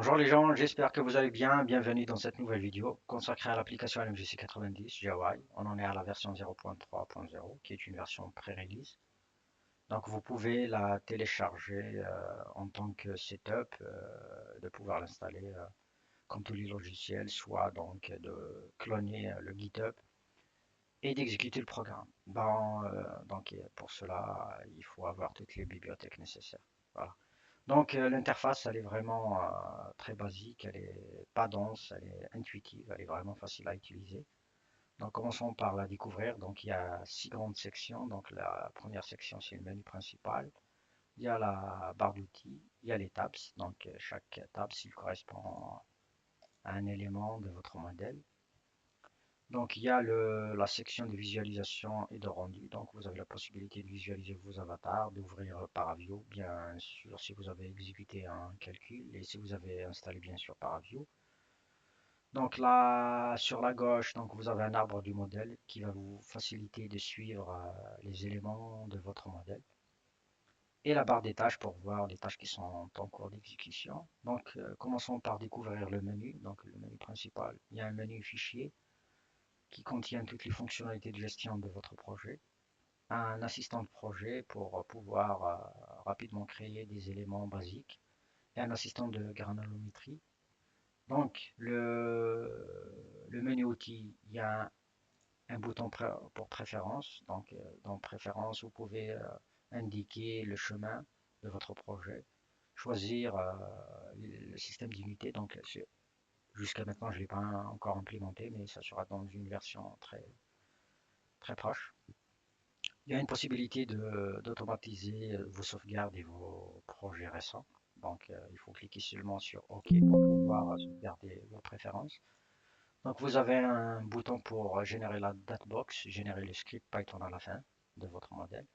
Bonjour les gens, j'espère que vous allez bien. Bienvenue dans cette nouvelle vidéo consacrée à l'application LMJC 90 GUI. On en est à la version 0.3.0 qui est une version pré-release. Donc vous pouvez la télécharger en tant que setup, de pouvoir l'installer comme tous les logiciels, soit donc de cloner le GitHub et d'exécuter le programme. Donc pour cela, il faut avoir toutes les bibliothèques nécessaires. Voilà. Donc l'interface, elle est vraiment très basique, elle est pas dense, elle est intuitive, elle est vraiment facile à utiliser. Donc commençons par la découvrir. Donc il y a 6 grandes sections. Donc la première section, c'est le menu principal. Il y a la barre d'outils, il y a les tabs. Donc chaque tab, s'il correspond à un élément de votre modèle. Donc il y a la section de visualisation et de rendu. Donc vous avez la possibilité de visualiser vos avatars, d'ouvrir Paraview, bien sûr si vous avez exécuté un calcul et si vous avez installé bien sûr Paraview. Donc là, sur la gauche, donc vous avez un arbre du modèle qui va vous faciliter de suivre les éléments de votre modèle. Et la barre des tâches pour voir les tâches qui sont en cours d'exécution. Donc commençons par découvrir le menu. Donc le menu principal, il y a un menu fichier qui contient toutes les fonctionnalités de gestion de votre projet, un assistant de projet pour pouvoir rapidement créer des éléments basiques et un assistant de granulométrie. Donc le menu outils, il y a un bouton pour préférence. Donc dans préférence, vous pouvez indiquer le chemin de votre projet, choisir le système d'unité. Donc jusqu'à maintenant, je ne l'ai pas encore implémenté, mais ça sera dans une version très proche. Il y a une possibilité d'automatiser vos sauvegardes et vos projets récents. Donc, il faut cliquer seulement sur OK pour pouvoir sauvegarder vos préférences. Donc, vous avez un bouton pour générer la datebox, générer le script Python à la fin de votre modèle.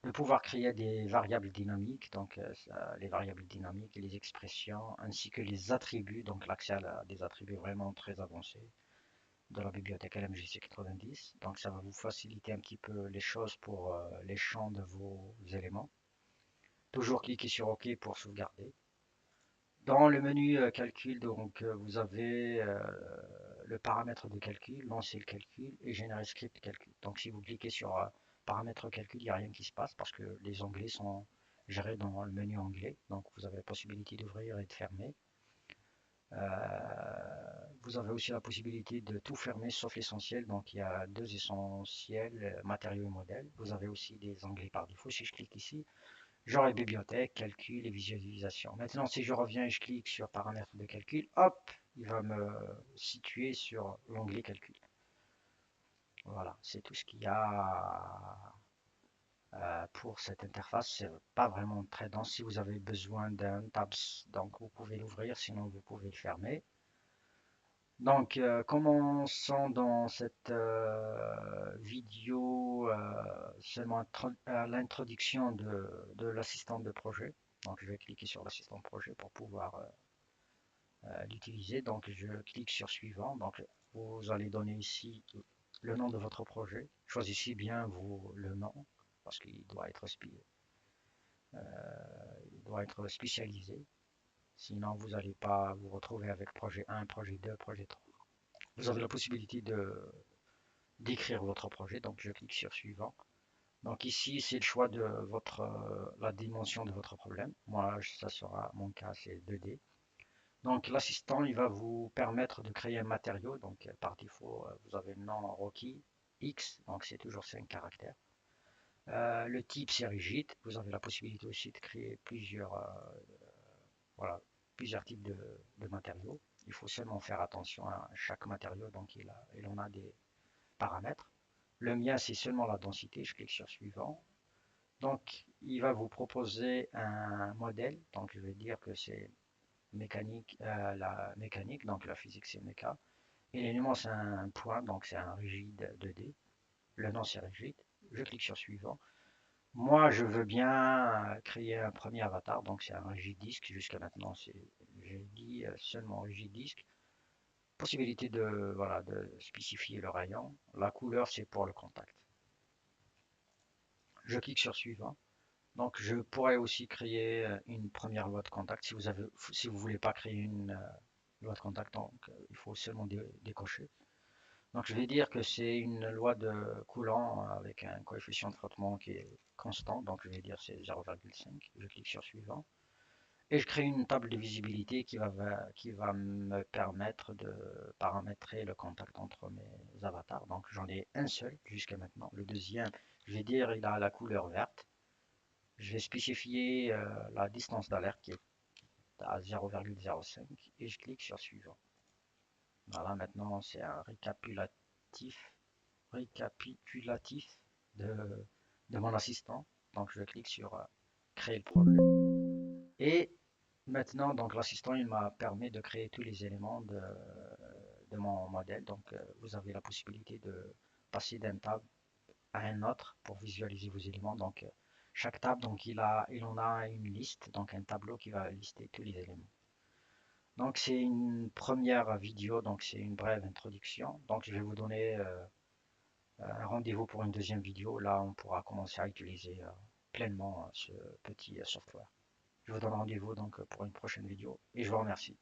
De pouvoir créer des variables dynamiques, donc les variables dynamiques et les expressions, ainsi que les attributs, donc l'accès à des attributs vraiment très avancés de la bibliothèque LMJC 90. Donc ça va vous faciliter un petit peu les choses pour les champs de vos éléments. Toujours cliquez sur OK pour sauvegarder. Dans le menu calcul, donc vous avez le paramètre de calcul, lancer le calcul et générer script calcul. Donc si vous cliquez sur paramètre calcul, il n'y a rien qui se passe parce que les onglets sont gérés dans le menu anglais. Donc vous avez la possibilité d'ouvrir et de fermer. Vous avez aussi la possibilité de tout fermer sauf l'essentiel. Donc il y a deux essentiels, matériaux et modèles. Vous avez aussi des onglets par défaut. Si je clique ici, j'aurai bibliothèque, calcul et visualisation. Maintenant, si je reviens et je clique sur paramètres de calcul, hop, il va me situer sur l'onglet calcul. Voilà, c'est tout ce qu'il y a pour cette interface. C'est pas vraiment très dense. Si vous avez besoin d'un tabs, donc vous pouvez l'ouvrir, sinon vous pouvez le fermer. Donc, commençons dans cette vidéo seulement à l'introduction de l'assistant de projet. Donc, je vais cliquer sur l'assistant de projet pour pouvoir l'utiliser. Donc, je clique sur suivant. Donc, vous allez donner ici le nom de votre projet. Choisissez bien le nom parce qu'il doit être, il doit être spécialisé. Sinon, vous n'allez pas vous retrouver avec projet 1, projet 2, projet 3. Vous avez la possibilité d'écrire votre projet. Donc je clique sur suivant. Donc ici, c'est le choix de la dimension de votre problème. Moi, ça sera mon cas, c'est 2D. Donc l'assistant, il va vous permettre de créer un matériau. Donc par défaut, vous avez le nom requis X, donc c'est toujours 5 caractères. Le type, c'est rigide. Vous avez la possibilité aussi de créer voilà, plusieurs types de matériaux. Il faut seulement faire attention à chaque matériau. Donc il en a des paramètres. Le mien, c'est seulement la densité. Je clique sur suivant. Donc, il va vous proposer un modèle. Donc, je vais dire que c'est mécanique, la mécanique. Donc, la physique, c'est méca. Et l'élément, c'est un point. Donc, c'est un rigide 2D. Le nom, c'est rigide. Je clique sur suivant. Moi, je veux bien créer un premier avatar. Donc, c'est un rigide disque. Jusqu'à maintenant, j'ai dit seulement rigide disque. Possibilité voilà, de spécifier le rayon. La couleur, c'est pour le contact. Je clique sur suivant. Donc je pourrais aussi créer une première loi de contact si vous voulez pas créer une loi de contact, donc il faut seulement décocher. Donc je vais dire que c'est une loi de Coulomb avec un coefficient de frottement qui est constant, donc je vais dire c'est 0,5. Je clique sur suivant et je crée une table de visibilité qui va me permettre de paramétrer le contact entre mes avatars. Donc j'en ai un seul jusqu'à maintenant. Le deuxième, je vais dire il a la couleur verte. Je vais spécifier la distance d'alerte qui est à 0,05 et je clique sur suivant. Voilà, maintenant c'est un récapitulatif de, de mon assistant. Donc je clique sur créer le projet. Et maintenant, donc l'assistant, il m'a permis de créer tous les éléments de mon modèle. Donc vous avez la possibilité de passer d'un tab à un autre pour visualiser vos éléments. Donc chaque table, donc il en a une liste, donc un tableau qui va lister tous les éléments. Donc c'est une première vidéo, donc c'est une brève introduction. Donc je vais vous donner un rendez-vous pour une deuxième vidéo. Là, on pourra commencer à utiliser pleinement ce petit software. Je vous donne rendez-vous donc pour une prochaine vidéo et je vous remercie.